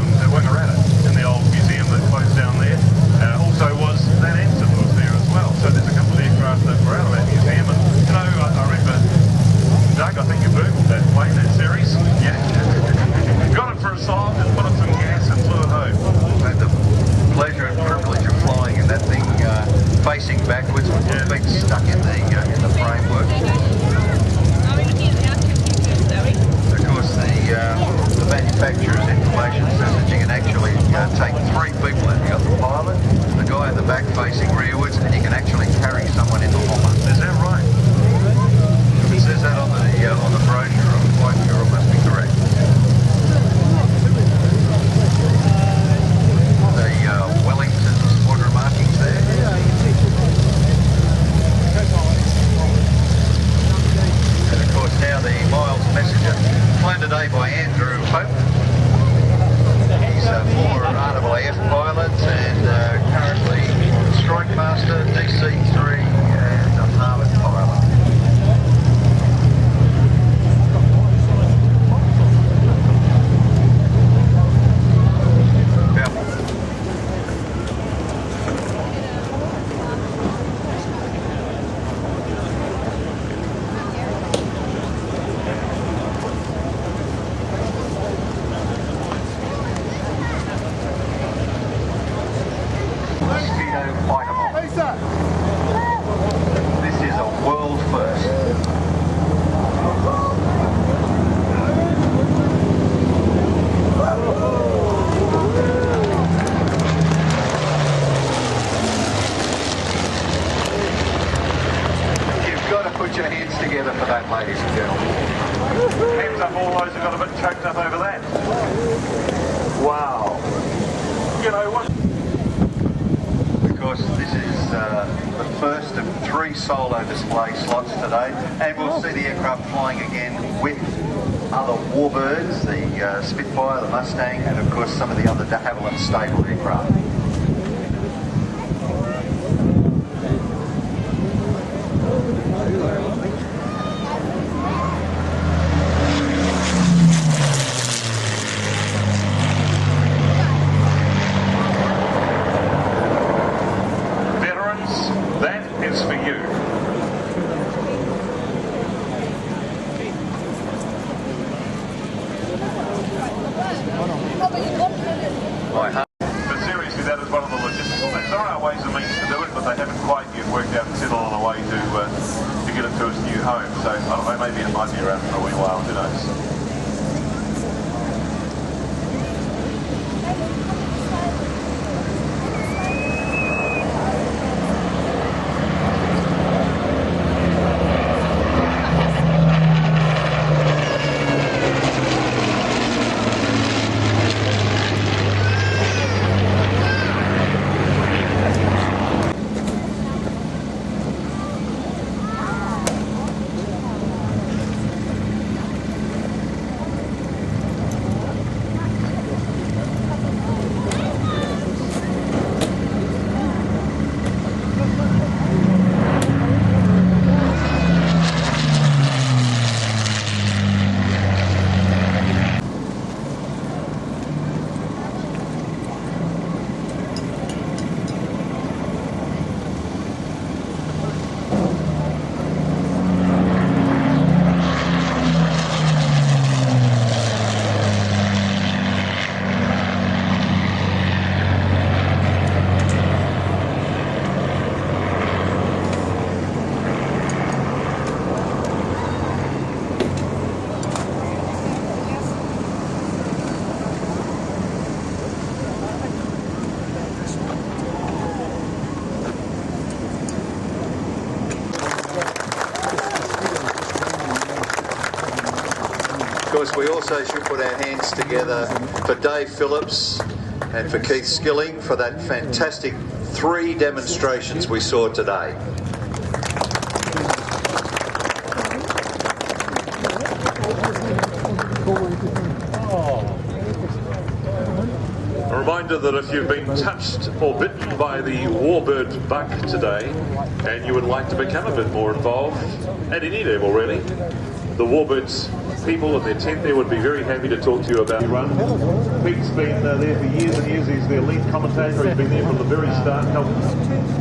that weren't around it in the old museum that closed down there. Also was that ensign was there as well. So there's a couple of aircraft that were out of that museum. And you know, I remember, Doug, I think you burgled that plane, that series. Yeah. Got it for a song and put in some gas and flew it home. I had the pleasure and privilege of flying in that thing facing backwards with my feet stuck in the framework. Of course, the manufacturer's information says that you can actually take 3 people in. You've got the pilot, the guy in the back facing rearwards, and you can actually carry someone in the hopper. Is that right? If it says that on the brochure, I'm quite sure it must be correct. The Wellington squadron markings there. And of course now the Miles Messenger, flown today by Andrew Pope. He's a former RAF pilot and currently Strike Master, DC-3 and a Harvard pilot. This is a world first. You've got to put your hands together for that, ladies and gentlemen. Hands up all those who got a bit choked up over that. Wow. You know what? Of course, this is the first of 3 solo display slots today, and we'll see the aircraft flying again with other warbirds, the Spitfire, the Mustang, and of course some of the other de Havilland stable aircraft. But seriously, that is one of the logistical things. There are ways and means to do it, but they haven't quite yet worked out and settled on a way to get it to its new home. So I don't know, maybe it might be around for a wee while, who knows. Of course, we also should put our hands together for Dave Phillips and for Keith Skilling for that fantastic 3 demonstrations we saw today. A reminder that if you've been touched or bitten by the warbird bug today and you would like to become a bit more involved at any level really, the Warbirds people in their tent there would be very happy to talk to you about run. Pete's been there for years and years. He's their lead commentator. He's been there from the very start, helped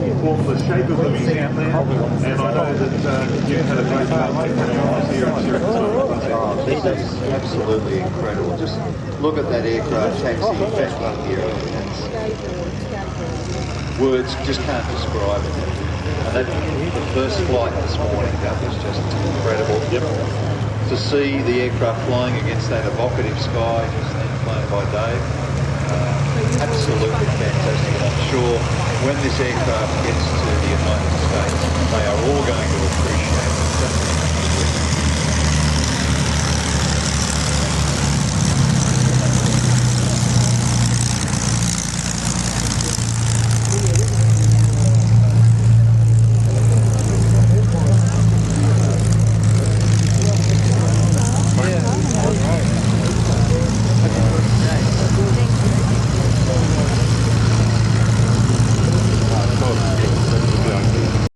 inform the shape of the museum there. And I know that you've had a great time here at Sheraton. This is absolutely incredible. Just look at that aircraft taxi back up here. Words just can't describe it. And the first flight this morning, that was just incredible. Yep. To see the aircraft flying against that evocative sky, just then flown by Dave, absolutely fantastic. And I'm sure when this aircraft gets to the United States, they are all going to appreciate it.